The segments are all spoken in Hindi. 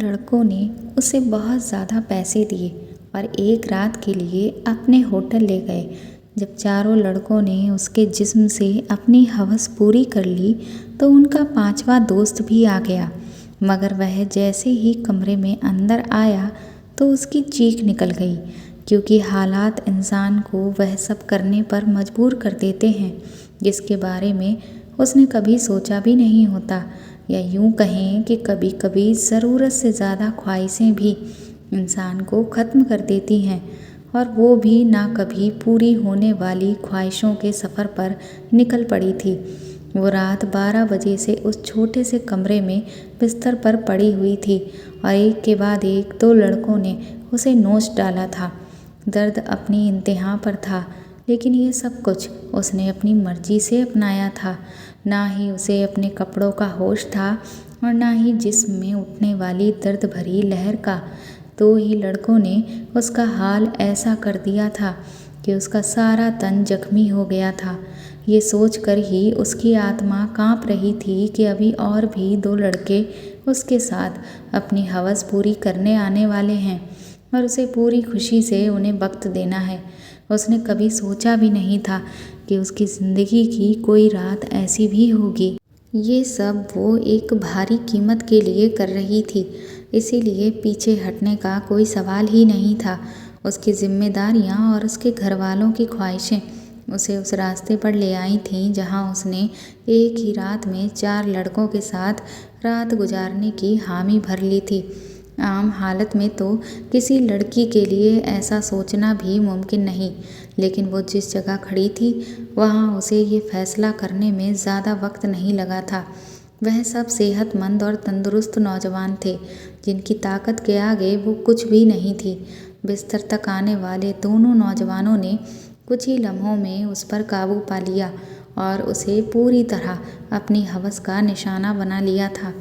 लड़कों ने उसे बहुत ज़्यादा पैसे दिए और एक रात के लिए अपने होटल ले गए। जब चारों लड़कों ने उसके जिस्म से अपनी हवस पूरी कर ली तो उनका पांचवा दोस्त भी आ गया, मगर वह जैसे ही कमरे में अंदर आया तो उसकी चीख निकल गई, क्योंकि हालात इंसान को वह सब करने पर मजबूर कर देते हैं जिसके बारे में उसने कभी सोचा भी नहीं होता। या यूँ कहें कि कभी कभी ज़रूरत से ज़्यादा ख्वाहिशें भी इंसान को ख़त्म कर देती हैं, और वो भी ना कभी पूरी होने वाली ख्वाहिशों के सफ़र पर निकल पड़ी थी। वो रात 12 बजे से उस छोटे से कमरे में बिस्तर पर पड़ी हुई थी और एक के बाद एक 2 लड़कों ने उसे नोच डाला था। दर्द अपनी इंतहा पर था, लेकिन ये सब कुछ उसने अपनी मर्जी से अपनाया था। ना ही उसे अपने कपड़ों का होश था और ना ही जिस्म में उठने वाली दर्द भरी लहर का। 2 ही लड़कों ने उसका हाल ऐसा कर दिया था कि उसका सारा तन जख्मी हो गया था। ये सोचकर ही उसकी आत्मा कांप रही थी कि अभी और भी 2 लड़के उसके साथ अपनी हवस पूरी करने आने वाले हैं और उसे पूरी खुशी से उन्हें वक्त देना है। उसने कभी सोचा भी नहीं था कि उसकी ज़िंदगी की कोई रात ऐसी भी होगी। ये सब वो एक भारी कीमत के लिए कर रही थी, इसीलिए पीछे हटने का कोई सवाल ही नहीं था। उसकी जिम्मेदारियां और उसके घर वालों की ख्वाहिशें उसे उस रास्ते पर ले आई थीं जहां उसने एक ही रात में 4 लड़कों के साथ रात गुजारने की हामी भर ली थी। आम हालत में तो किसी लड़की के लिए ऐसा सोचना भी मुमकिन नहीं, लेकिन वो जिस जगह खड़ी थी वहाँ उसे ये फैसला करने में ज़्यादा वक्त नहीं लगा था। वह सब सेहतमंद और तंदुरुस्त नौजवान थे जिनकी ताकत के आगे वो कुछ भी नहीं थी। बिस्तर तक आने वाले दोनों नौजवानों ने कुछ ही लम्हों में उस पर काबू पा लिया और उसे पूरी तरह अपनी हवस का निशाना बना लिया था।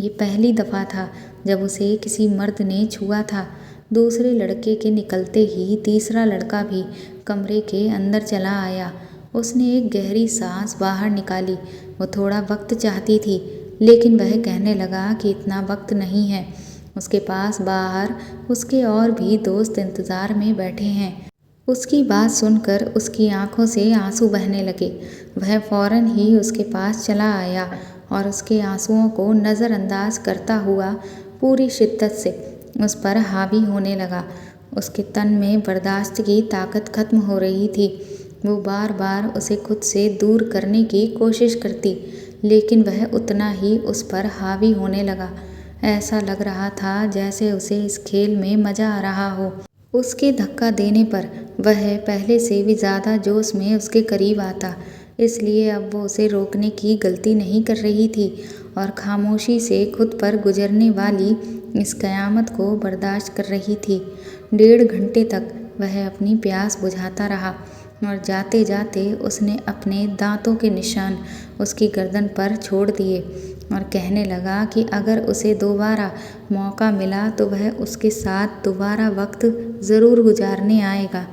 ये पहली दफ़ा था जब उसे किसी मर्द ने छुआ था। दूसरे लड़के के निकलते ही तीसरा लड़का भी कमरे के अंदर चला आया। उसने एक गहरी सांस बाहर निकाली। वो थोड़ा वक्त चाहती थी, लेकिन वह कहने लगा कि इतना वक्त नहीं है। उसके पास बाहर उसके और भी दोस्त इंतज़ार में बैठे हैं। उसकी बात सुनकर उसकी आंखों से आंसू बहने लगे। वह फौरन ही उसके पास चला आया और उसके आंसुओं को नज़रअंदाज करता हुआ पूरी शिद्दत से उस पर हावी होने लगा। उसके तन में बर्दाश्त की ताकत खत्म हो रही थी। वो बार बार उसे खुद से दूर करने की कोशिश करती, लेकिन वह उतना ही उस पर हावी होने लगा। ऐसा लग रहा था जैसे उसे इस खेल में मज़ा आ रहा हो। उसके धक्का देने पर वह पहले से भी ज़्यादा जोश में उसके करीब आता, इसलिए अब वो उसे रोकने की गलती नहीं कर रही थी और खामोशी से खुद पर गुजरने वाली इस क़यामत को बर्दाश्त कर रही थी। 1.5 घंटे तक वह अपनी प्यास बुझाता रहा और जाते जाते उसने अपने दांतों के निशान उसकी गर्दन पर छोड़ दिए और कहने लगा कि अगर उसे दोबारा मौका मिला तो वह उसके साथ दोबारा वक्त ज़रूर गुजारने आएगा।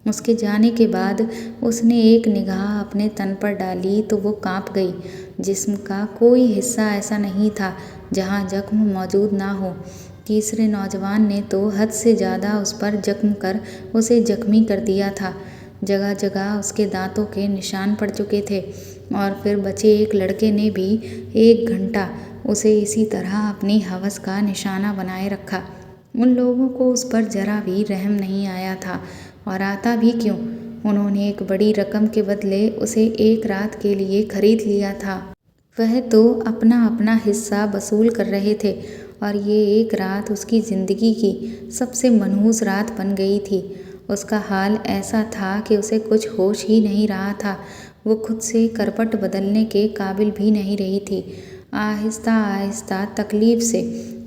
उसके जाने के बाद उसने एक निगाह अपने तन पर डाली तो वो कांप गई। जिस्म का कोई हिस्सा ऐसा नहीं था जहां जख्म मौजूद ना हो। तीसरे नौजवान ने तो हद से ज़्यादा उस पर जख्म कर उसे जख्मी कर दिया था। जगह जगह उसके दांतों के निशान पड़ चुके थे और फिर बचे एक लड़के ने भी 1 घंटा उसे इसी तरह अपनी हवस का निशाना बनाए रखा। उन लोगों को उस पर जरा भी रहम नहीं आया था, और आता भी क्यों। उन्होंने एक बड़ी रकम के बदले उसे एक रात के लिए खरीद लिया था। वह तो अपना अपना हिस्सा वसूल कर रहे थे और ये एक रात उसकी ज़िंदगी की सबसे मनहूस रात बन गई थी। उसका हाल ऐसा था कि उसे कुछ होश ही नहीं रहा था। वो खुद से करवट बदलने के काबिल भी नहीं रही थी। आहिस्ता आहिस्ता तकलीफ़ से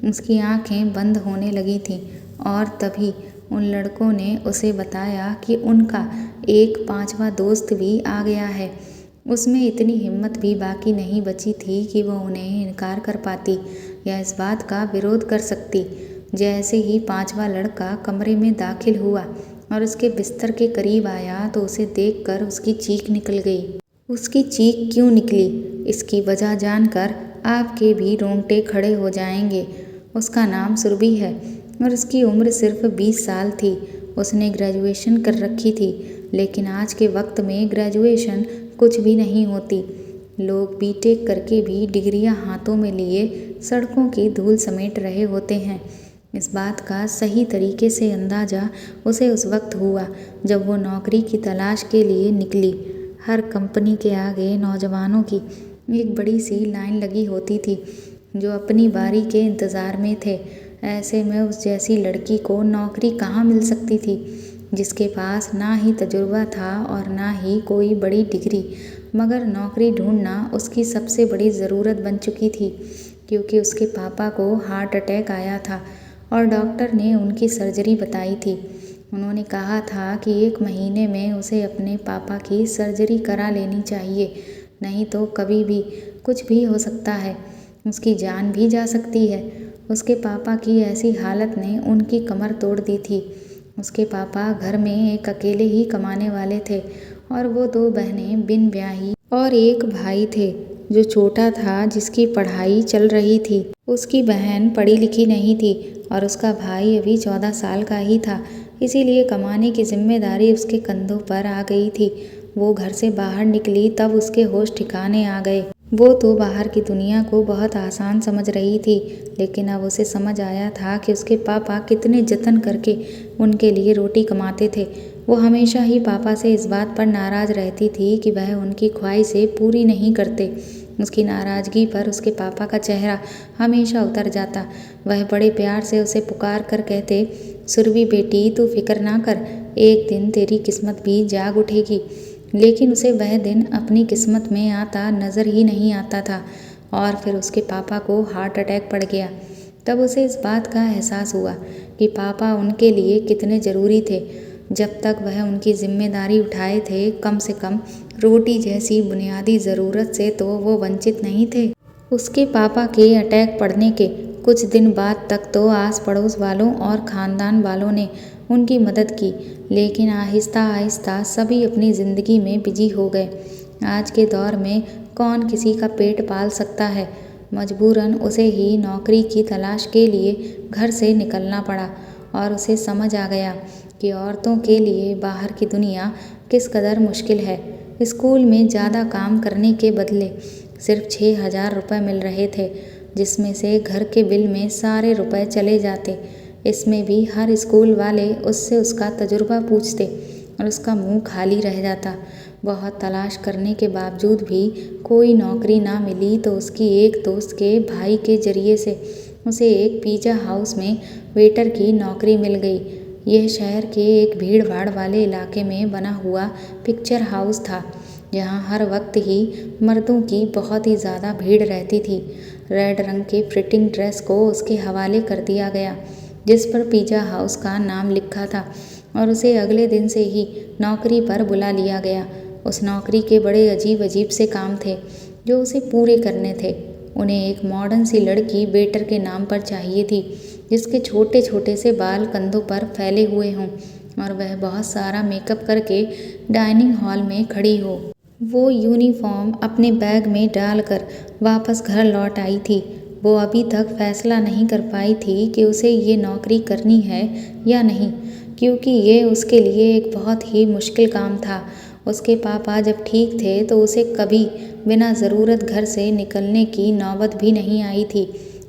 उसकी आंखें बंद होने लगी थीं और तभी उन लड़कों ने उसे बताया कि उनका एक 5वां दोस्त भी आ गया है। उसमें इतनी हिम्मत भी बाकी नहीं बची थी कि वह उन्हें इनकार कर पाती या इस बात का विरोध कर सकती। जैसे ही 5वां लड़का कमरे में दाखिल हुआ और उसके बिस्तर के करीब आया तो उसे देखकर उसकी चीख निकल गई। उसकी चीख क्यों निकली, इसकी वजह जानकर आपके भी रोंगटे खड़े हो जाएंगे। उसका नाम सुरभि है और उसकी उम्र सिर्फ 20 साल थी। उसने ग्रेजुएशन कर रखी थी, लेकिन आज के वक्त में ग्रेजुएशन कुछ भी नहीं होती। लोग बीटेक करके भी डिग्रियां हाथों में लिए सड़कों की धूल समेट रहे होते हैं। इस बात का सही तरीके से अंदाज़ा उसे उस वक्त हुआ जब वो नौकरी की तलाश के लिए निकली। हर कंपनी के आगे नौजवानों की एक बड़ी सी लाइन लगी होती थी जो अपनी बारी के इंतज़ार में थे। ऐसे में उस जैसी लड़की को नौकरी कहाँ मिल सकती थी, जिसके पास ना ही तजुर्बा था और ना ही कोई बड़ी डिग्री। मगर नौकरी ढूंढना उसकी सबसे बड़ी ज़रूरत बन चुकी थी, क्योंकि उसके पापा को हार्ट अटैक आया था और डॉक्टर ने उनकी सर्जरी बताई थी। उन्होंने कहा था कि 1 महीने में उसे अपने पापा की सर्जरी करा लेनी चाहिए, नहीं तो कभी भी कुछ भी हो सकता है, उसकी जान भी जा सकती है। उसके पापा की ऐसी हालत ने उनकी कमर तोड़ दी थी। उसके पापा घर में एक अकेले ही कमाने वाले थे और वो 2 बहनें बिन ब्याही और एक भाई थे जो छोटा था, जिसकी पढ़ाई चल रही थी। उसकी बहन पढ़ी लिखी नहीं थी और उसका भाई अभी 14 साल का ही था, इसीलिए कमाने की जिम्मेदारी उसके कंधों पर आ गई थी। वो घर से बाहर निकली तब उसके होश ठिकाने आ गए। वो तो बाहर की दुनिया को बहुत आसान समझ रही थी, लेकिन अब उसे समझ आया था कि उसके पापा कितने जतन करके उनके लिए रोटी कमाते थे। वो हमेशा ही पापा से इस बात पर नाराज़ रहती थी कि वह उनकी ख्वाहिशें पूरी नहीं करते। उसकी नाराज़गी पर उसके पापा का चेहरा हमेशा उतर जाता। वह बड़े प्यार से उसे पुकार कर कहते, सुरभि बेटी, तू फिक्र ना कर, एक दिन तेरी किस्मत भी जाग उठेगी। लेकिन उसे वह दिन अपनी किस्मत में आता नज़र ही नहीं आता था और फिर उसके पापा को हार्ट अटैक पड़ गया। तब उसे इस बात का एहसास हुआ कि पापा उनके लिए कितने ज़रूरी थे। जब तक वह उनकी जिम्मेदारी उठाए थे, कम से कम रोटी जैसी बुनियादी ज़रूरत से तो वो वंचित नहीं थे। उसके पापा के अटैक पड़ने के कुछ दिन बाद तक तो आस पड़ोस वालों और ख़ानदान वालों ने उनकी मदद की, लेकिन आहिस्ता आहिस्ता सभी अपनी ज़िंदगी में बिजी हो गए। आज के दौर में कौन किसी का पेट पाल सकता है। मजबूरन उसे ही नौकरी की तलाश के लिए घर से निकलना पड़ा और उसे समझ आ गया कि औरतों के लिए बाहर की दुनिया किस कदर मुश्किल है। स्कूल में ज़्यादा काम करने के बदले सिर्फ 6,000 रुपये मिल रहे थे, जिसमें से घर के बिल में सारे रुपए चले जाते। इसमें भी हर स्कूल वाले उससे उसका तजुर्बा पूछते और उसका मुंह खाली रह जाता। बहुत तलाश करने के बावजूद भी कोई नौकरी ना मिली तो उसकी एक दोस्त के भाई के जरिए से उसे एक पिज़्ज़ा हाउस में वेटर की नौकरी मिल गई। यह शहर के एक भीड़ भाड़ वाले इलाके में बना हुआ पिक्चर हाउस था, जहाँ हर वक्त ही मर्दों की बहुत ही ज़्यादा भीड़ रहती थी। रेड रंग के फिटिंग ड्रेस को उसके हवाले कर दिया गया, जिस पर पिज़्ज़ा हाउस का नाम लिखा था, और उसे अगले दिन से ही नौकरी पर बुला लिया गया। उस नौकरी के बड़े अजीब अजीब से काम थे जो उसे पूरे करने थे। उन्हें एक मॉडर्न सी लड़की वेटर के नाम पर चाहिए थी, जिसके छोटे छोटे से बाल कंधों पर फैले हुए हों और वह बहुत सारा मेकअप करके डाइनिंग हॉल में खड़ी हो। वो यूनिफॉर्म अपने बैग में डालकर वापस घर लौट आई थी। वो अभी तक फैसला नहीं कर पाई थी कि उसे ये नौकरी करनी है या नहीं, क्योंकि ये उसके लिए एक बहुत ही मुश्किल काम था। उसके पापा जब ठीक थे तो उसे कभी बिना ज़रूरत घर से निकलने की नौबत भी नहीं आई थी,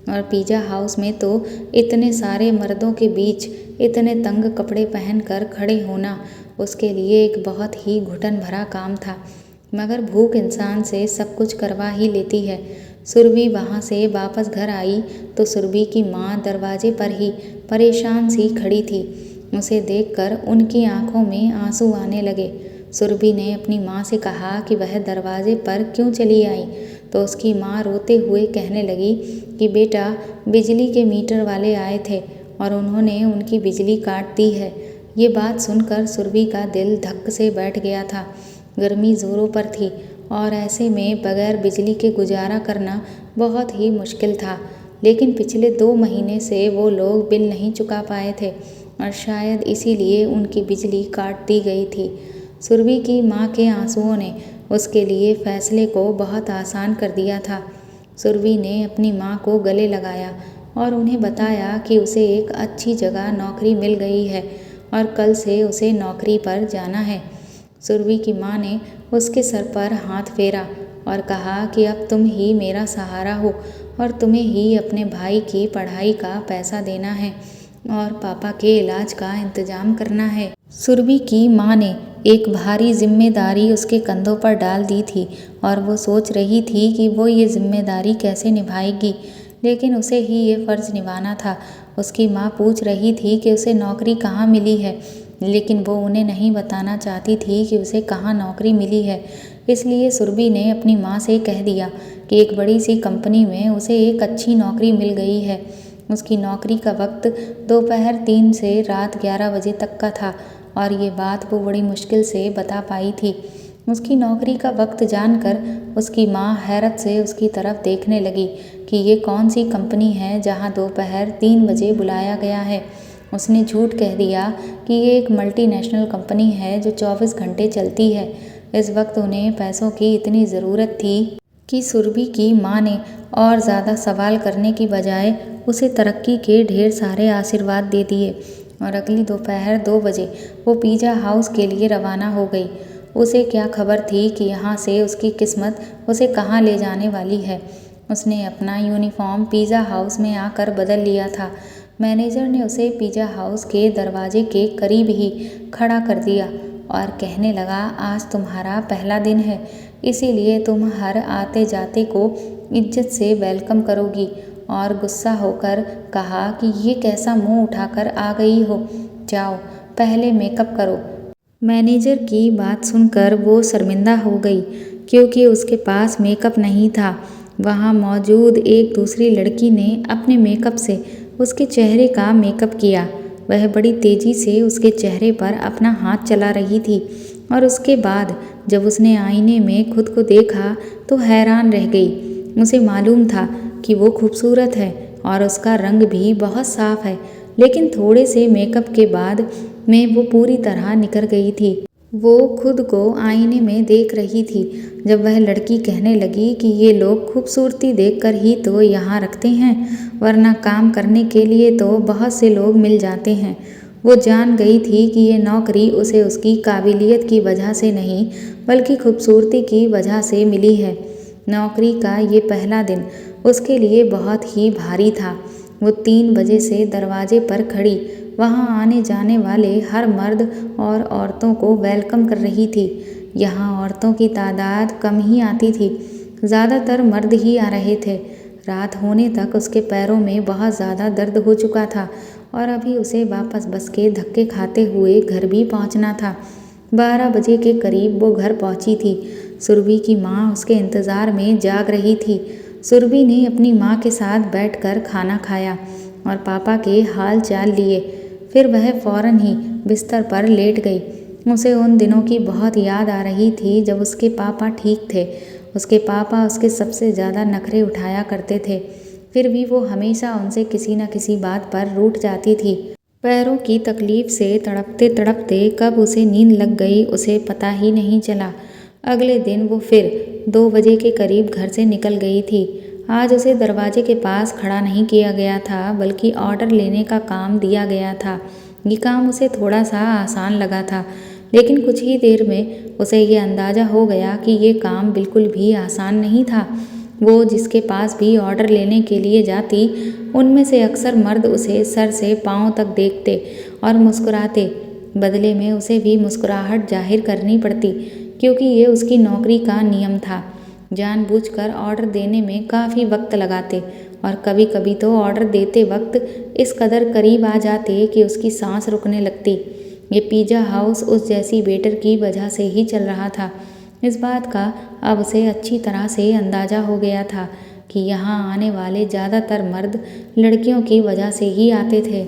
और पिज़्ज़ा हाउस में तो इतने सारे मर्दों के बीच इतने तंग कपड़े पहनकर खड़े होना उसके लिए एक बहुत ही घुटन भरा काम था। मगर भूख इंसान से सब कुछ करवा ही लेती है। सुरभि वहाँ से वापस घर आई तो सुरभि की माँ दरवाजे पर ही परेशान सी खड़ी थी। उसे देखकर उनकी आंखों में आंसू आने लगे। सुरभि ने अपनी माँ से कहा कि वह दरवाजे पर क्यों चली आई, तो उसकी माँ रोते हुए कहने लगी कि बेटा, बिजली के मीटर वाले आए थे और उन्होंने उनकी बिजली काट दी है। ये बात सुनकर सुरभि का दिल धक से बैठ गया था। गर्मी ज़ोरों पर थी और ऐसे में बगैर बिजली के गुजारा करना बहुत ही मुश्किल था। लेकिन पिछले 2 महीने से वो लोग बिल नहीं चुका पाए थे और शायद इसीलिए उनकी बिजली काट दी गई थी। सुरभि की माँ के आंसुओं ने उसके लिए फैसले को बहुत आसान कर दिया था। सुरभि ने अपनी माँ को गले लगाया और उन्हें बताया कि उसे एक अच्छी जगह नौकरी मिल गई है और कल से उसे नौकरी पर जाना है। सुरभि की माँ ने उसके सर पर हाथ फेरा और कहा कि अब तुम ही मेरा सहारा हो और तुम्हें ही अपने भाई की पढ़ाई का पैसा देना है और पापा के इलाज का इंतजाम करना है। सुरभि की माँ ने एक भारी जिम्मेदारी उसके कंधों पर डाल दी थी और वो सोच रही थी कि वो ये जिम्मेदारी कैसे निभाएगी, लेकिन उसे ही ये फ़र्ज़ निभाना था। उसकी माँ पूछ रही थी कि उसे नौकरी कहाँ मिली है, लेकिन वो उन्हें नहीं बताना चाहती थी कि उसे कहाँ नौकरी मिली है। इसलिए सुरभि ने अपनी माँ से कह दिया कि एक बड़ी सी कंपनी में उसे एक अच्छी नौकरी मिल गई है। उसकी नौकरी का वक्त दोपहर 3 से रात 11 बजे तक का था और ये बात वो बड़ी मुश्किल से बता पाई थी। उसकी नौकरी का वक्त जानकर उसकी माँ हैरत से उसकी तरफ देखने लगी कि ये कौन सी कंपनी है जहाँ दोपहर 3 बजे बुलाया गया है। उसने झूठ कह दिया कि ये एक मल्टीनेशनल कंपनी है जो 24 घंटे चलती है। इस वक्त उन्हें पैसों की इतनी ज़रूरत थी कि सुरभि की माँ ने और ज़्यादा सवाल करने की बजाय उसे तरक्की के ढेर सारे आशीर्वाद दे दिए और अगली दोपहर 2 बजे वो पिज़्ज़ा हाउस के लिए रवाना हो गई। उसे क्या खबर थी कि यहाँ से उसकी किस्मत उसे कहाँ ले जाने वाली है। उसने अपना यूनिफॉर्म पिज़्ज़ा हाउस में आकर बदल लिया था। मैनेजर ने उसे पिज़्ज़ा हाउस के दरवाजे के करीब ही खड़ा कर दिया और कहने लगा, आज तुम्हारा पहला दिन है, इसीलिए तुम हर आते जाते को इज्जत से वेलकम करोगी। और गुस्सा होकर कहा कि ये कैसा मुंह उठाकर आ गई हो, जाओ पहले मेकअप करो। मैनेजर की बात सुनकर वो शर्मिंदा हो गई क्योंकि उसके पास मेकअप नहीं था। वहाँ मौजूद एक दूसरी लड़की ने अपने मेकअप से उसके चेहरे का मेकअप किया। वह बड़ी तेज़ी से उसके चेहरे पर अपना हाथ चला रही थी और उसके बाद जब उसने आईने में खुद को देखा तो हैरान रह गई। उसे मालूम था कि वो खूबसूरत है और उसका रंग भी बहुत साफ है, लेकिन थोड़े से मेकअप के बाद में वो पूरी तरह निखर गई थी। वो खुद को आईने में देख रही थी जब वह लड़की कहने लगी कि ये लोग खूबसूरती देखकर ही तो यहाँ रखते हैं, वरना काम करने के लिए तो बहुत से लोग मिल जाते हैं। वो जान गई थी कि ये नौकरी उसे उसकी काबिलियत की वजह से नहीं बल्कि खूबसूरती की वजह से मिली है। नौकरी का ये पहला दिन उसके लिए बहुत ही भारी था। वो 3 बजे से दरवाजे पर खड़ी वहाँ आने जाने वाले हर मर्द और औरतों को वेलकम कर रही थी। यहाँ औरतों की तादाद कम ही आती थी, ज़्यादातर मर्द ही आ रहे थे। रात होने तक उसके पैरों में बहुत ज़्यादा दर्द हो चुका था और अभी उसे वापस बस के धक्के खाते हुए घर भी पहुँचना था। 12 बजे के करीब वो घर पहुँची थी। सुरभि की माँ उसके इंतज़ार में जाग रही थी। सुरभि ने अपनी माँ के साथ बैठकर खाना खाया और पापा के हाल चाल लिए। फिर वह फ़ौरन ही बिस्तर पर लेट गई। उसे उन दिनों की बहुत याद आ रही थी जब उसके पापा ठीक थे। उसके पापा उसके सबसे ज़्यादा नखरे उठाया करते थे, फिर भी वो हमेशा उनसे किसी न किसी बात पर रूठ जाती थी। पैरों की तकलीफ़ से तड़पते तड़पते कब उसे नींद लग गई उसे पता ही नहीं चला। अगले दिन वो फिर 2 बजे के करीब घर से निकल गई थी। आज उसे दरवाजे के पास खड़ा नहीं किया गया था बल्कि ऑर्डर लेने का काम दिया गया था। ये काम उसे थोड़ा सा आसान लगा था, लेकिन कुछ ही देर में उसे ये अंदाज़ा हो गया कि ये काम बिल्कुल भी आसान नहीं था। वो जिसके पास भी ऑर्डर लेने के लिए जाती उनमें से अक्सर मर्द उसे सर से पाँव तक देखते और मुस्कुराते। बदले में उसे भी मुस्कुराहट जाहिर करनी पड़ती क्योंकि ये उसकी नौकरी का नियम था। जानबूझकर ऑर्डर देने में काफ़ी वक्त लगाते और कभी कभी तो ऑर्डर देते वक्त इस कदर करीब आ जाते कि उसकी सांस रुकने लगती। ये पिज़्ज़ा हाउस उस जैसी वेटर की वजह से ही चल रहा था। इस बात का अब उसे अच्छी तरह से अंदाज़ा हो गया था कि यहाँ आने वाले ज़्यादातर मर्द लड़कियों की वजह से ही आते थे।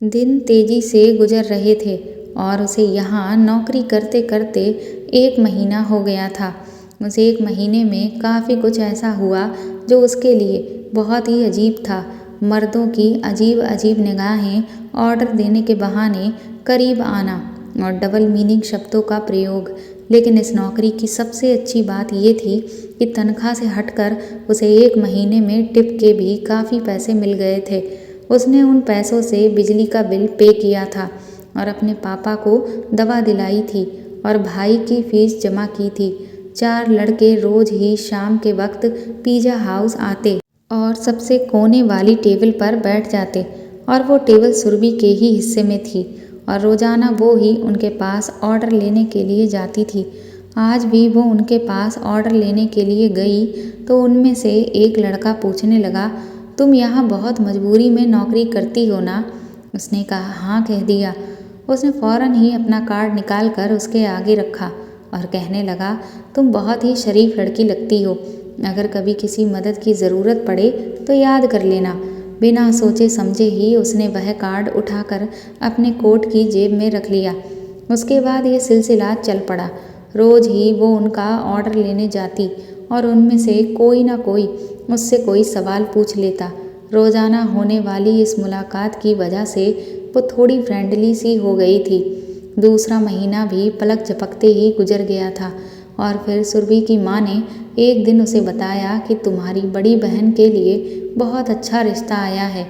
दिन तेज़ी से गुजर रहे थे और उसे यहाँ नौकरी करते करते 1 महीना हो गया था। उस 1 महीने में काफ़ी कुछ ऐसा हुआ जो उसके लिए बहुत ही अजीब था। मर्दों की अजीब अजीब निगाहें, ऑर्डर देने के बहाने करीब आना और डबल मीनिंग शब्दों का प्रयोग। लेकिन इस नौकरी की सबसे अच्छी बात ये थी कि तनख्वाह से हटकर उसे 1 महीने में टिप के भी काफ़ी पैसे मिल गए थे। उसने उन पैसों से बिजली का बिल पे किया था और अपने पापा को दवा दिलाई थी और भाई की फीस जमा की थी। 4 लड़के रोज़ ही शाम के वक्त पिज़्ज़ा हाउस आते और सबसे कोने वाली टेबल पर बैठ जाते और वो टेबल सुरभि के ही हिस्से में थी और रोज़ाना वो ही उनके पास ऑर्डर लेने के लिए जाती थी। आज भी वो उनके पास ऑर्डर लेने के लिए गई तो उनमें से एक लड़का पूछने लगा, तुम यहाँ बहुत मजबूरी में नौकरी करती हो ना? उसने कहा हाँ कह दिया। उसने फ़ौरन ही अपना कार्ड निकाल कर उसके आगे रखा और कहने लगा, तुम बहुत ही शरीफ लड़की लगती हो। अगर कभी किसी मदद की ज़रूरत पड़े तो याद कर लेना। बिना सोचे समझे ही उसने वह कार्ड उठाकर अपने कोट की जेब में रख लिया। उसके बाद ये सिलसिला चल पड़ा। रोज़ ही वो उनका ऑर्डर लेने जाती और उनमें से कोई ना कोई उससे कोई सवाल पूछ लेता। रोज़ाना होने वाली इस मुलाकात की वजह से वो थोड़ी फ्रेंडली सी हो गई थी। दूसरा महीना भी पलक झपकते ही गुजर गया था और फिर सुरभि की माँ ने एक दिन उसे बताया कि तुम्हारी बड़ी बहन के लिए बहुत अच्छा रिश्ता आया है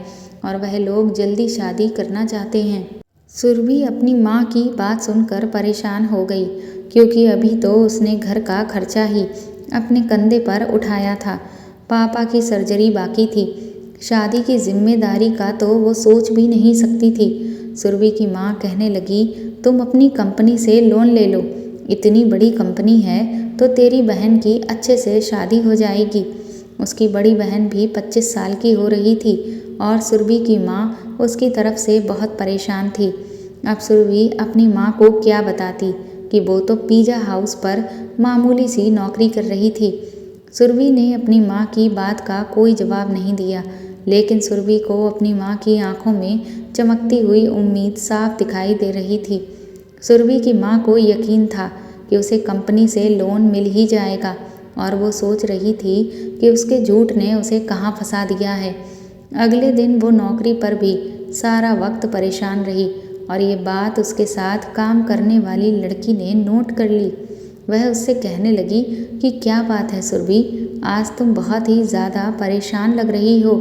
और वह लोग जल्दी शादी करना चाहते हैं। सुरभि अपनी माँ की बात सुनकर परेशान हो गई क्योंकि अभी तो उसने घर का खर्चा ही अपने कंधे पर उठाया था। पापा की सर्जरी बाकी थी। शादी की जिम्मेदारी का तो वो सोच भी नहीं सकती थी। सुरभि की माँ कहने लगी, तुम अपनी कंपनी से लोन ले लो। इतनी बड़ी कंपनी है तो तेरी बहन की अच्छे से शादी हो जाएगी। उसकी बड़ी बहन भी 25 साल की हो रही थी और सुरभि की माँ उसकी तरफ से बहुत परेशान थी। अब सुरभि अपनी माँ को क्या बताती कि वो तो पिज़्ज़ा हाउस पर मामूली सी नौकरी कर रही थी। सुरभि ने अपनी माँ की बात का कोई जवाब नहीं दिया, लेकिन सुरभि को अपनी माँ की आंखों में चमकती हुई उम्मीद साफ दिखाई दे रही थी। सुरभि की माँ को यकीन था कि उसे कंपनी से लोन मिल ही जाएगा और वो सोच रही थी कि उसके झूठ ने उसे कहाँ फंसा दिया है। अगले दिन वो नौकरी पर भी सारा वक्त परेशान रही और ये बात उसके साथ काम करने वाली लड़की ने नोट कर ली। वह उससे कहने लगी कि क्या बात है सुरभि, आज तुम बहुत ही ज़्यादा परेशान लग रही हो।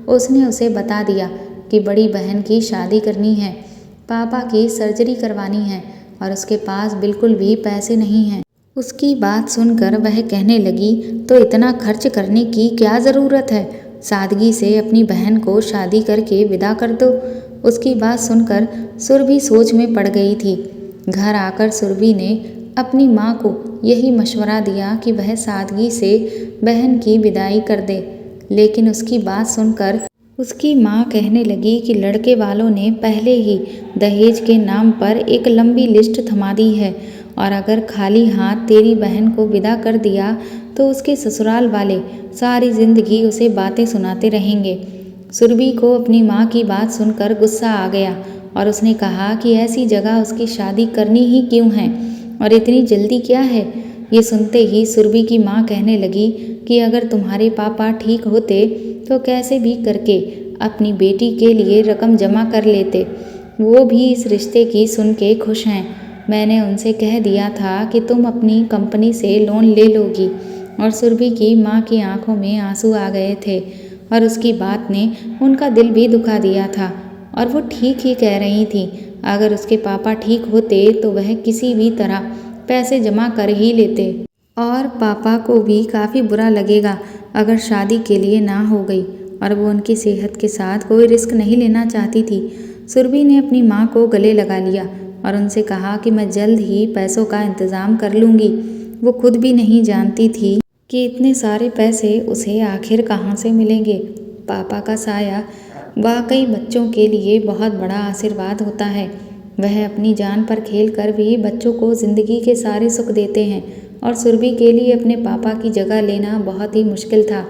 उसने उसे बता दिया कि बड़ी बहन की शादी करनी है, पापा की सर्जरी करवानी है और उसके पास बिल्कुल भी पैसे नहीं हैं। उसकी बात सुनकर वह कहने लगी, तो इतना खर्च करने की क्या ज़रूरत है? सादगी से अपनी बहन को शादी करके विदा कर दो। उसकी बात सुनकर सुरभि सोच में पड़ गई थी। घर आकर सुरभि ने अपनी माँ को यही मशवरा दिया कि वह सादगी से बहन की विदाई कर दे, लेकिन उसकी बात सुनकर उसकी माँ कहने लगी कि लड़के वालों ने पहले ही दहेज के नाम पर एक लंबी लिस्ट थमा दी है और अगर खाली हाथ तेरी बहन को विदा कर दिया तो उसके ससुराल वाले सारी ज़िंदगी उसे बातें सुनाते रहेंगे। सुरभि को अपनी माँ की बात सुनकर गुस्सा आ गया और उसने कहा कि ऐसी जगह उसकी शादी करनी ही क्यों है और इतनी जल्दी क्या है। ये सुनते ही सुरभि की माँ कहने लगी कि अगर तुम्हारे पापा ठीक होते तो कैसे भी करके अपनी बेटी के लिए रकम जमा कर लेते। वो भी इस रिश्ते की सुन के खुश हैं। मैंने उनसे कह दिया था कि तुम अपनी कंपनी से लोन ले लोगी। और सुरभि की माँ की आंखों में आंसू आ गए थे और उसकी बात ने उनका दिल भी दुखा दिया था और वो ठीक ही कह रही थी। अगर उसके पापा ठीक होते तो वह किसी भी तरह पैसे जमा कर ही लेते और पापा को भी काफ़ी बुरा लगेगा अगर शादी के लिए ना हो गई और वो उनकी सेहत के साथ कोई रिस्क नहीं लेना चाहती थी। सुरभि ने अपनी माँ को गले लगा लिया और उनसे कहा कि मैं जल्द ही पैसों का इंतज़ाम कर लूँगी। वो खुद भी नहीं जानती थी कि इतने सारे पैसे उसे आखिर कहाँ से मिलेंगे। पापा का साया वाकई बच्चों के लिए बहुत बड़ा आशीर्वाद होता है। वह अपनी जान पर खेल कर भी बच्चों को ज़िंदगी के सारे सुख देते हैं और सुरभि के लिए अपने पापा की जगह लेना बहुत ही मुश्किल था।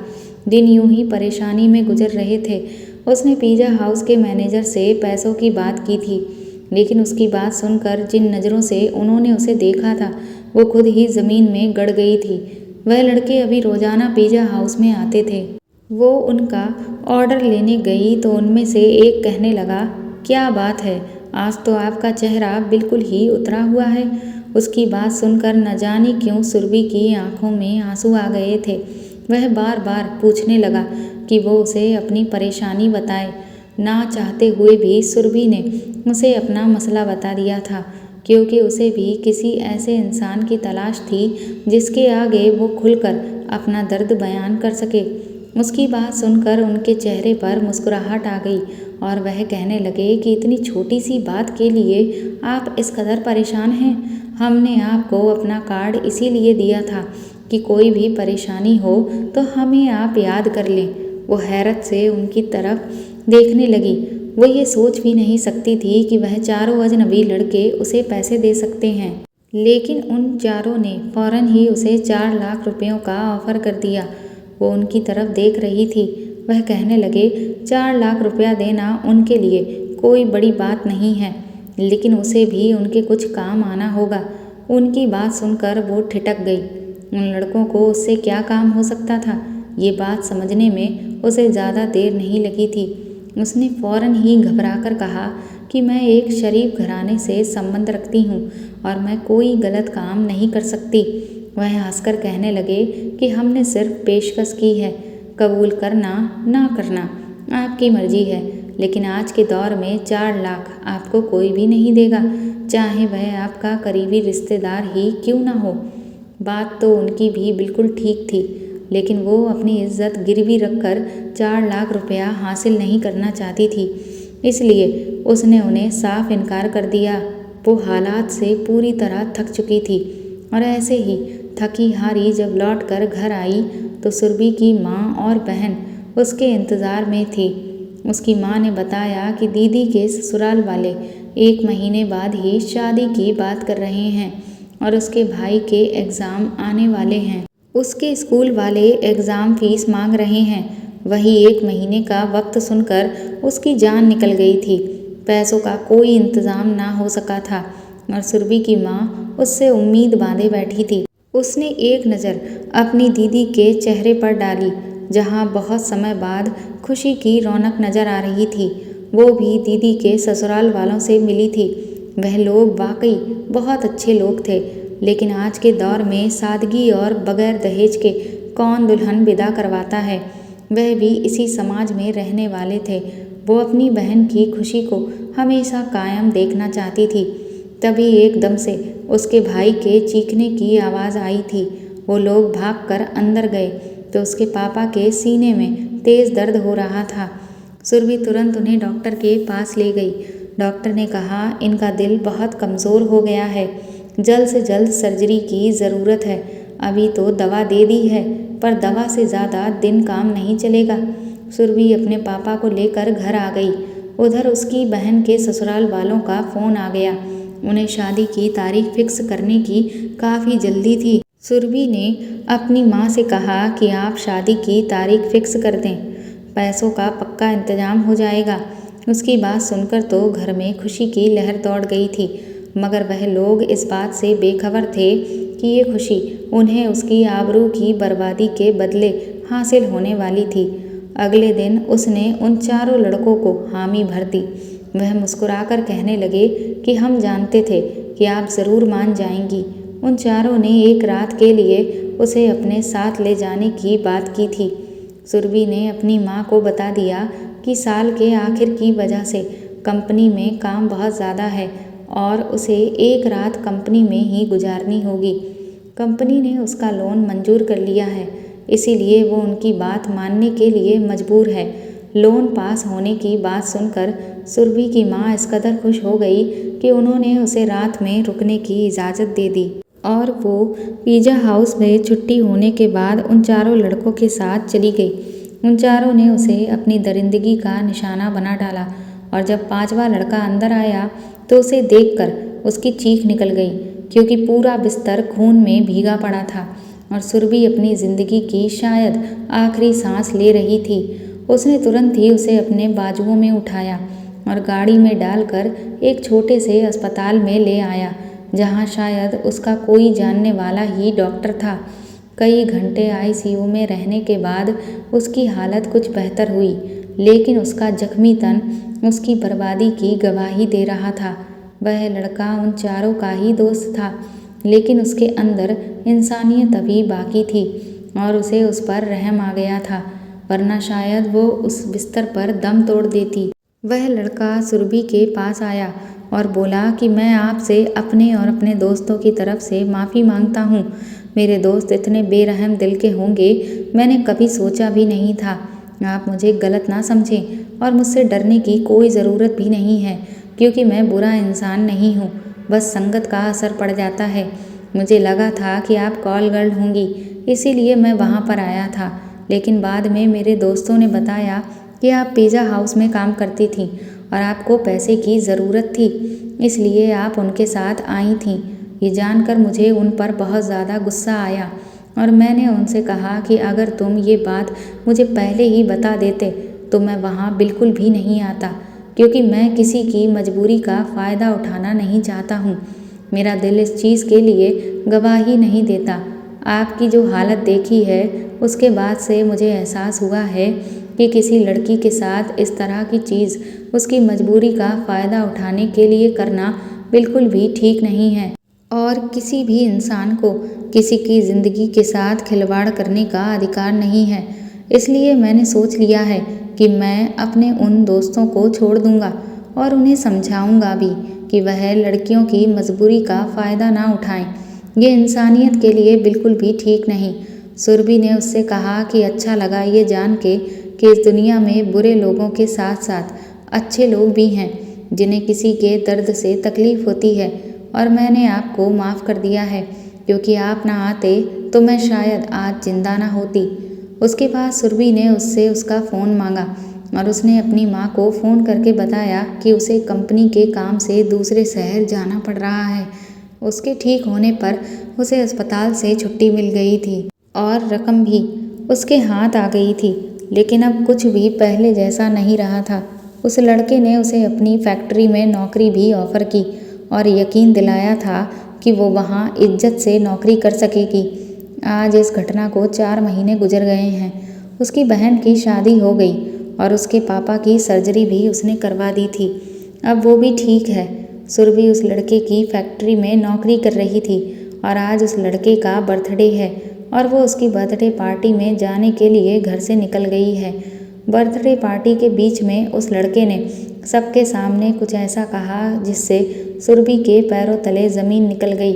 दिन यूं ही परेशानी में गुजर रहे थे। उसने पिज़्ज़ा हाउस के मैनेजर से पैसों की बात की थी, लेकिन उसकी बात सुनकर जिन नज़रों से उन्होंने उसे देखा था वो खुद ही ज़मीन में गड़ गई थी। वह लड़के अभी रोज़ाना पिज़्ज़ा हाउस में आते थे। वो उनका ऑर्डर लेने गई तो उनमें से एक कहने लगा, क्या बात है, आज तो आपका चेहरा बिल्कुल ही उतरा हुआ है उसकी बात सुनकर न जाने क्यों सुरभि की आंखों में आंसू आ गए थे। वह बार बार पूछने लगा कि वो उसे अपनी परेशानी बताए। ना चाहते हुए भी सुरभि ने उसे अपना मसला बता दिया था, क्योंकि उसे भी किसी ऐसे इंसान की तलाश थी जिसके आगे वो खुलकर अपना दर्द बयान कर सके। उसकी बात सुनकर उनके चेहरे पर मुस्कुराहट आ गई और वह कहने लगे कि इतनी छोटी सी बात के लिए आप इस कदर परेशान हैं। हमने आपको अपना कार्ड इसीलिए दिया था कि कोई भी परेशानी हो तो हमें आप याद कर लें। वो हैरत से उनकी तरफ देखने लगी। वो ये सोच भी नहीं सकती थी कि वह चारों अजनबी लड़के उसे पैसे दे सकते हैं। लेकिन उन चारों ने फौरन ही उसे 4 लाख रुपयों का ऑफर कर दिया। वो उनकी तरफ देख रही थी। वह कहने लगे, 4 लाख रुपया देना उनके लिए कोई बड़ी बात नहीं है, लेकिन उसे भी उनके कुछ काम आना होगा। उनकी बात सुनकर वो ठिठक गई। उन लड़कों को उससे क्या काम हो सकता था, ये बात समझने में उसे ज़्यादा देर नहीं लगी थी। उसने फौरन ही घबराकर कहा कि मैं एक शरीफ घराने से संबंध रखती हूँ और मैं कोई गलत काम नहीं कर सकती। वह हंसकर कहने लगे कि हमने सिर्फ पेशकश की है, कबूल करना ना करना आपकी मर्जी है, लेकिन आज के दौर में 4 लाख आपको कोई भी नहीं देगा, चाहे वह आपका करीबी रिश्तेदार ही क्यों ना हो। बात तो उनकी भी बिल्कुल ठीक थी, लेकिन वो अपनी इज्जत गिरवी रखकर 4 लाख रुपया हासिल नहीं करना चाहती थी, इसलिए उसने उन्हें साफ इनकार कर दिया। वो हालात से पूरी तरह थक चुकी थी और ऐसे ही थकी हारी जब लौट कर घर आई तो सुरभि की माँ और बहन उसके इंतज़ार में थी। उसकी माँ ने बताया कि दीदी के ससुराल वाले 1 महीने बाद ही शादी की बात कर रहे हैं और उसके भाई के एग्ज़ाम आने वाले हैं। उसके स्कूल वाले एग्ज़ाम फीस मांग रहे हैं। वही 1 महीने का वक्त सुनकर उसकी जान निकल गई थी। पैसों का कोई इंतज़ाम ना हो सका था और सुरभि की माँ उससे उम्मीद बांधे बैठी थी। उसने एक नज़र अपनी दीदी के चेहरे पर डाली, जहाँ बहुत समय बाद खुशी की रौनक नज़र आ रही थी। वो भी दीदी के ससुराल वालों से मिली थी। वह लोग वाकई बहुत अच्छे लोग थे, लेकिन आज के दौर में सादगी और बगैर दहेज के कौन दुल्हन विदा करवाता है। वह भी इसी समाज में रहने वाले थे। वो अपनी बहन की खुशी को हमेशा कायम देखना चाहती थी। तभी एकदम से उसके भाई के चीखने की आवाज़ आई थी। वो लोग भागकर अंदर गए तो उसके पापा के सीने में तेज़ दर्द हो रहा था। सुरभि तुरंत उन्हें डॉक्टर के पास ले गई। डॉक्टर ने कहा, इनका दिल बहुत कमज़ोर हो गया है, जल्द से जल्द सर्जरी की ज़रूरत है। अभी तो दवा दे दी है, पर दवा से ज़्यादा दिन काम नहीं चलेगा। सुरभि अपने पापा को लेकर घर आ गई। उधर उसकी बहन के ससुराल वालों का फ़ोन आ गया। उन्हें शादी की तारीख फिक्स करने की काफ़ी जल्दी थी। सुरभि ने अपनी माँ से कहा कि आप शादी की तारीख फिक्स कर दें, पैसों का पक्का इंतजाम हो जाएगा। उसकी बात सुनकर तो घर में खुशी की लहर दौड़ गई थी, मगर वह लोग इस बात से बेखबर थे कि ये खुशी उन्हें उसकी आबरू की बर्बादी के बदले हासिल होने वाली थी। अगले दिन उसने उन चारों लड़कों को हामी भर दी। वह मुस्कुराकर कहने लगे कि हम जानते थे कि आप ज़रूर मान जाएंगी। उन चारों ने एक रात के लिए उसे अपने साथ ले जाने की बात की थी। सुरभि ने अपनी माँ को बता दिया कि साल के आखिर की वजह से कंपनी में काम बहुत ज़्यादा है और उसे एक रात कंपनी में ही गुजारनी होगी। कंपनी ने उसका लोन मंजूर कर लिया है, इसीलिए वो उनकी बात मानने के लिए मजबूर है। लोन पास होने की बात सुनकर सुरभि की माँ इस कदर खुश हो गई कि उन्होंने उसे रात में रुकने की इजाज़त दे दी और वो पिज़्ज़ा हाउस में छुट्टी होने के बाद उन चारों लड़कों के साथ चली गई। उन चारों ने उसे अपनी दरिंदगी का निशाना बना डाला और जब 5वां लड़का अंदर आया तो उसे देखकर उसकी चीख निकल गई, क्योंकि पूरा बिस्तर खून में भीगा पड़ा था और सुरभि अपनी ज़िंदगी की शायद आखिरी सांस ले रही थी। उसने तुरंत ही उसे अपने बाजुओं में उठाया और गाड़ी में डालकर एक छोटे से अस्पताल में ले आया, जहां शायद उसका कोई जानने वाला ही डॉक्टर था। कई घंटे आईसीयू में रहने के बाद उसकी हालत कुछ बेहतर हुई, लेकिन उसका जख्मी तन उसकी बर्बादी की गवाही दे रहा था। वह लड़का उन चारों का ही दोस्त था लेकिन उसके अंदर इंसानियत अभी बाकी थी और उसे उस पर रहम आ गया था, वरना शायद वो उस बिस्तर पर दम तोड़ देती। वह लड़का सुरभि के पास आया और बोला कि मैं आपसे अपने और अपने दोस्तों की तरफ से माफ़ी मांगता हूँ। मेरे दोस्त इतने बेरहम दिल के होंगे, मैंने कभी सोचा भी नहीं था। आप मुझे गलत ना समझें और मुझसे डरने की कोई ज़रूरत भी नहीं है, क्योंकि मैं बुरा इंसान नहीं हूँ, बस संगत का असर पड़ जाता है। मुझे लगा था कि आप कॉल गर्ल होंगी, इसीलिए मैं वहाँ पर आया था, लेकिन बाद में मेरे दोस्तों ने बताया कि आप पिज़्ज़ा हाउस में काम करती थीं और आपको पैसे की ज़रूरत थी, इसलिए आप उनके साथ आई थीं। ये जानकर मुझे उन पर बहुत ज़्यादा गुस्सा आया और मैंने उनसे कहा कि अगर तुम ये बात मुझे पहले ही बता देते तो मैं वहाँ बिल्कुल भी नहीं आता, क्योंकि मैं किसी की मजबूरी का फ़ायदा उठाना नहीं चाहता हूँ। मेरा दिल इस चीज़ के लिए गवाही नहीं देता। आपकी जो हालत देखी है उसके बाद से मुझे एहसास हुआ है कि किसी लड़की के साथ इस तरह की चीज़ उसकी मजबूरी का फ़ायदा उठाने के लिए करना बिल्कुल भी ठीक नहीं है और किसी भी इंसान को किसी की ज़िंदगी के साथ खिलवाड़ करने का अधिकार नहीं है। इसलिए मैंने सोच लिया है कि मैं अपने उन दोस्तों को छोड़ दूंगा और उन्हें समझाऊंगा भी कि वह लड़कियों की मजबूरी का फ़ायदा ना उठाएं। ये इंसानियत के लिए बिल्कुल भी ठीक नहीं। सुरभि ने उससे कहा कि अच्छा लगा ये जान के कि इस दुनिया में बुरे लोगों के साथ साथ अच्छे लोग भी हैं जिन्हें किसी के दर्द से तकलीफ़ होती है, और मैंने आपको माफ़ कर दिया है, क्योंकि आप ना आते तो मैं शायद आज जिंदा ना होती। उसके बाद सुरभि ने उससे उसका फ़ोन मांगा और उसने अपनी माँ को फ़ोन करके बताया कि उसे कंपनी के काम से दूसरे शहर जाना पड़ रहा है। उसके ठीक होने पर उसे अस्पताल से छुट्टी मिल गई थी और रकम भी उसके हाथ आ गई थी, लेकिन अब कुछ भी पहले जैसा नहीं रहा था। उस लड़के ने उसे अपनी फैक्ट्री में नौकरी भी ऑफ़र की और यकीन दिलाया था कि वो वहाँ इज्जत से नौकरी कर सकेगी। आज इस घटना को 4 महीने गुजर गए हैं। उसकी बहन की शादी हो गई और उसके पापा की सर्जरी भी उसने करवा दी थी। अब वो भी ठीक है। सुरभि उस लड़के की फैक्ट्री में नौकरी कर रही थी और आज उस लड़के का बर्थडे है और वो उसकी बर्थडे पार्टी में जाने के लिए घर से निकल गई है। बर्थडे पार्टी के बीच में उस लड़के ने सबके सामने कुछ ऐसा कहा जिससे सुरभि के पैरों तले ज़मीन निकल गई।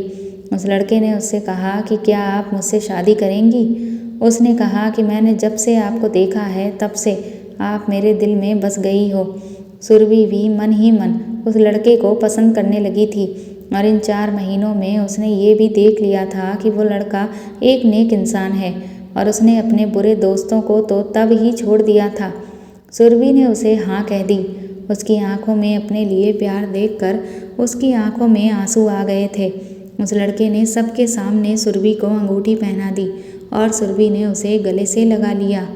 उस लड़के ने उससे कहा कि क्या आप मुझसे शादी करेंगी? उसने कहा कि मैंने जब से आपको देखा है तब से आप मेरे दिल में बस गई हो। सुरभि भी मन ही मन उस लड़के को पसंद करने लगी थी और इन 4 महीनों में उसने ये भी देख लिया था कि वो लड़का एक नेक इंसान है और उसने अपने बुरे दोस्तों को तो तब ही छोड़ दिया था। सुरभि ने उसे हाँ कह दी। उसकी आंखों में अपने लिए प्यार देखकर उसकी आंखों में आंसू आ गए थे। उस लड़के ने सबके सामने सुरभि को अंगूठी पहना दी और सुरभि ने उसे गले से लगा लिया।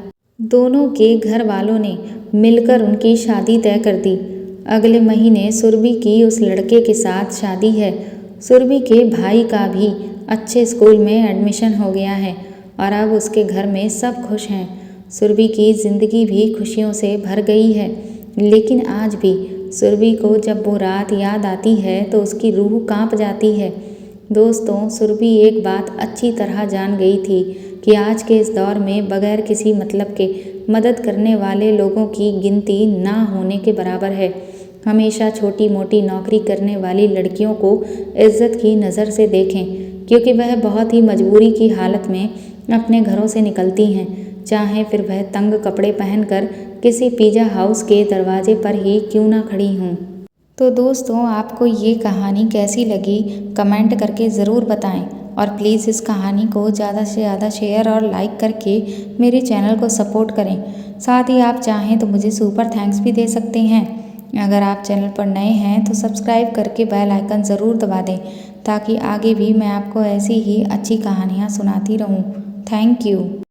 दोनों के घर वालों ने मिलकर उनकी शादी तय कर दी। अगले महीने सुरभि की उस लड़के के साथ शादी है। सुरभि के भाई का भी अच्छे स्कूल में एडमिशन हो गया है और अब उसके घर में सब खुश हैं। सुरभि की ज़िंदगी भी खुशियों से भर गई है, लेकिन आज भी सुरभि को जब वो रात याद आती है तो उसकी रूह कांप जाती है। दोस्तों, सुरभि एक बात अच्छी तरह जान गई थी कि आज के इस दौर में बगैर किसी मतलब के मदद करने वाले लोगों की गिनती ना होने के बराबर है। हमेशा छोटी मोटी नौकरी करने वाली लड़कियों को इज्जत की नज़र से देखें, क्योंकि वह बहुत ही मजबूरी की हालत में अपने घरों से निकलती हैं, चाहे फिर वह तंग कपड़े पहनकर किसी पिज़्ज़ा हाउस के दरवाजे पर ही क्यों ना खड़ी हों। तो दोस्तों, आपको ये कहानी कैसी लगी कमेंट करके ज़रूर बताएं और प्लीज़ इस कहानी को ज़्यादा से ज़्यादा शेयर और लाइक करके मेरे चैनल को सपोर्ट करें। साथ ही आप चाहें तो मुझे सुपर थैंक्स भी दे सकते हैं। अगर आप चैनल पर नए हैं तो सब्सक्राइब करके बेल आइकन ज़रूर दबा दें, ताकि आगे भी मैं आपको ऐसी ही अच्छी कहानियाँ सुनाती रहूँ। Thank you.